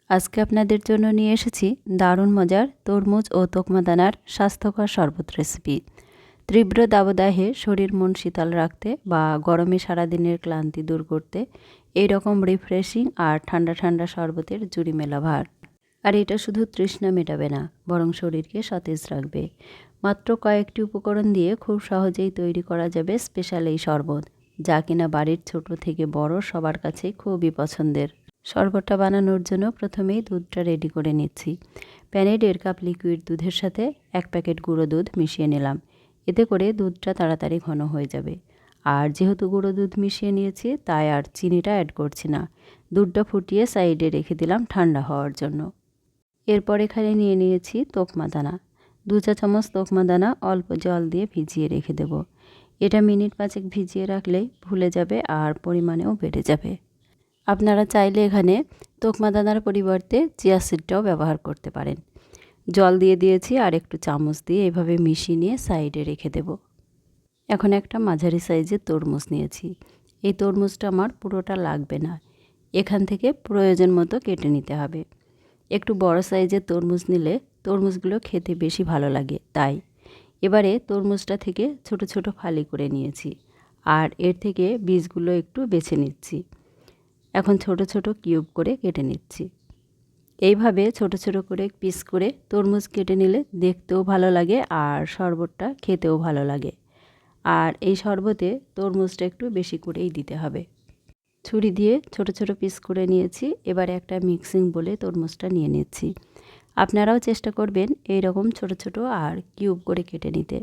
আজকে আপনাদের জন্য নিয়ে এসেছি দারুণ মজার তরমুজ ও তকমা দানার স্বাস্থ্যকর শরবত রেসিপি। তীব্র দাবদাহে শরীর মন শীতল রাখতে বা গরমে সারাদিনের ক্লান্তি দূর করতে এই রকম রিফ্রেশিং আর ঠান্ডা ঠান্ডা শরবতের জুড়ি মেলা ভার। আর এটা শুধু তৃষ্ণা মেটাবে না, বরং শরীরকে সতেজ রাখবে। মাত্র কয়েকটি উপকরণ দিয়ে খুব সহজেই তৈরি করা যাবে স্পেশাল এই শরবত, যা কিনা বাড়ির ছোট থেকে বড় সবার কাছে খুবই পছন্দের। শরবতটা বানানোর জন্য প্রথমেই দুধটা রেডি করে নিচ্ছি। প্যানে 1.5 কাপ লিকুইড দুধের সাথে 1 প্যাকেট গুঁড়ো দুধ মিশিয়ে নিলাম। এতে করে দুধটা তাড়াতাড়ি ঘন হয়ে যাবে। আর যেহেতু গুঁড়ো দুধ মিশিয়ে নিয়েছি, তাই আর চিনিটা অ্যাড করছি না। দুধটা ফুটিয়ে সাইডে রেখে দিলাম ঠান্ডা হওয়ার জন্য। এরপর এখানে নিয়ে নিয়েছি তকমা দানা। 2 চা চামচ তকমা দানা অল্প জল দিয়ে ভিজিয়ে রেখে দেব। এটা মিনিট 5 ভিজিয়ে রাখলেই ভুলে যাবে আর পরিমাণেও বেড়ে যাবে। আপনারা চাইলে এখানে তকমা দানার পরিবর্তে চিয়া সিডটাও ব্যবহার করতে পারেন। জল দিয়ে দিয়েছি আর একটু চামচ দিয়ে এভাবে মিশিয়ে নিয়ে সাইডে রেখে দেব। এখন একটা মাঝারি সাইজের তরমুজ নিয়েছি। এই তরমুজটা আমার পুরোটা লাগবে না, এখান থেকে প্রয়োজন মতো কেটে নিতে হবে। একটু বড় সাইজের তরমুজ নিলে তরমুজগুলো খেতে বেশি ভালো লাগে, তাই এবারে তরমুজটা থেকে ছোট ছোট ফালি করে নিয়েছি আর এর থেকে বীজগুলো একটু বেছে নিচ্ছি। এখন ছোট ছোট কিউব করে কেটে নিচ্ছি। এইভাবে ছোট ছোট করে পিস করে তরমুজ কেটে নিলে দেখতেও ভালো লাগে আর শরবতটা খেতেও ভালো লাগে। আর এই শরবতে তরমুজটা একটু বেশি করেই দিতে হবে। ছুরি দিয়ে ছোট ছোট পিস করে নিয়েছি। এবার একটা মিক্সিং বলে তরমুজটা নিয়ে নিচ্ছি। আপনারাও চেষ্টা করবেন এই রকম ছোট ছোট আর কিউব করে কেটে নিতে।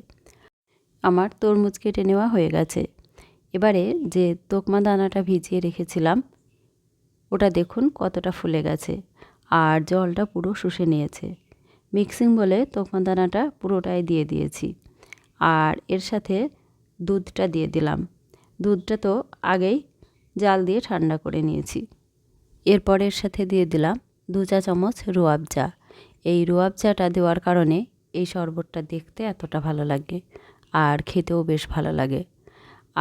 আমার তরমুজ কেটে নেওয়া হয়ে গেছে। এবারে যে তকমা দানাটা ভিজিয়ে রেখেছিলাম, ওটা দেখুন কতটা ফুলে গেছে আর জলটা পুরো শুষে নিয়েছে। মিক্সিং বলে তকমা দানাটা পুরোটাই দিয়ে দিয়েছি আর এর সাথে দুধটা দিয়ে দিলাম। দুধটা তো আগেই জাল দিয়ে ঠান্ডা করে নিয়েছি। এরপর এর সাথে দিয়ে দিলাম 2 চা চামচ রুয়াবজা। এই রুয়াবজাটা দেওয়ার কারণে এই শরবতটা দেখতে এতটা ভালো লাগে আর খেতেও বেশ ভালো লাগে।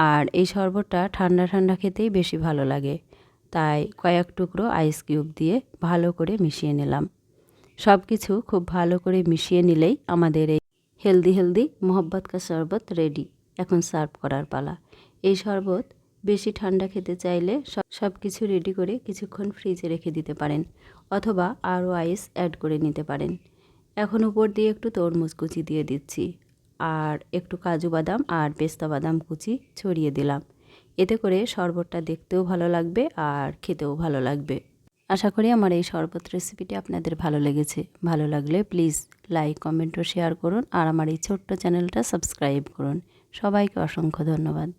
আর এই শরবতটা ঠান্ডা ঠান্ডা খেতেই বেশি ভালো লাগে, তাই কয়েক টুকরো আইস কিউব দিয়ে ভালো করে মিশিয়ে নিলাম। সব কিছু খুব ভালো করে মিশিয়ে নিলেই আমাদের এই হেলদি মোহব্বত কা শরবত রেডি। এখন সার্ভ করার পালা। এই শরবত বেশি ঠান্ডা খেতে চাইলে সব কিছু রেডি করে কিছুক্ষণ ফ্রিজে রেখে দিতে পারেন, অথবা আরও আইস অ্যাড করে নিতে পারেন। এখন উপর দিয়ে একটু তরমুজ কুচি দিয়ে দিচ্ছি আর একটু কাজু বাদাম আর পেস্তা বাদাম কুচি ছড়িয়ে দিলাম। এতে করে শরবতটা দেখতেও ভালো লাগবে আর খেতেও ভালো লাগবে। আশা করি আমার এই শরবত রেসিপিটি আপনাদের ভালো লেগেছে। ভালো লাগলে প্লিজ লাইক, কমেন্ট ও শেয়ার করুন আর আমার এই ছোট্ট চ্যানেলটা সাবস্ক্রাইব করুন। সবাইকে অসংখ্য ধন্যবাদ।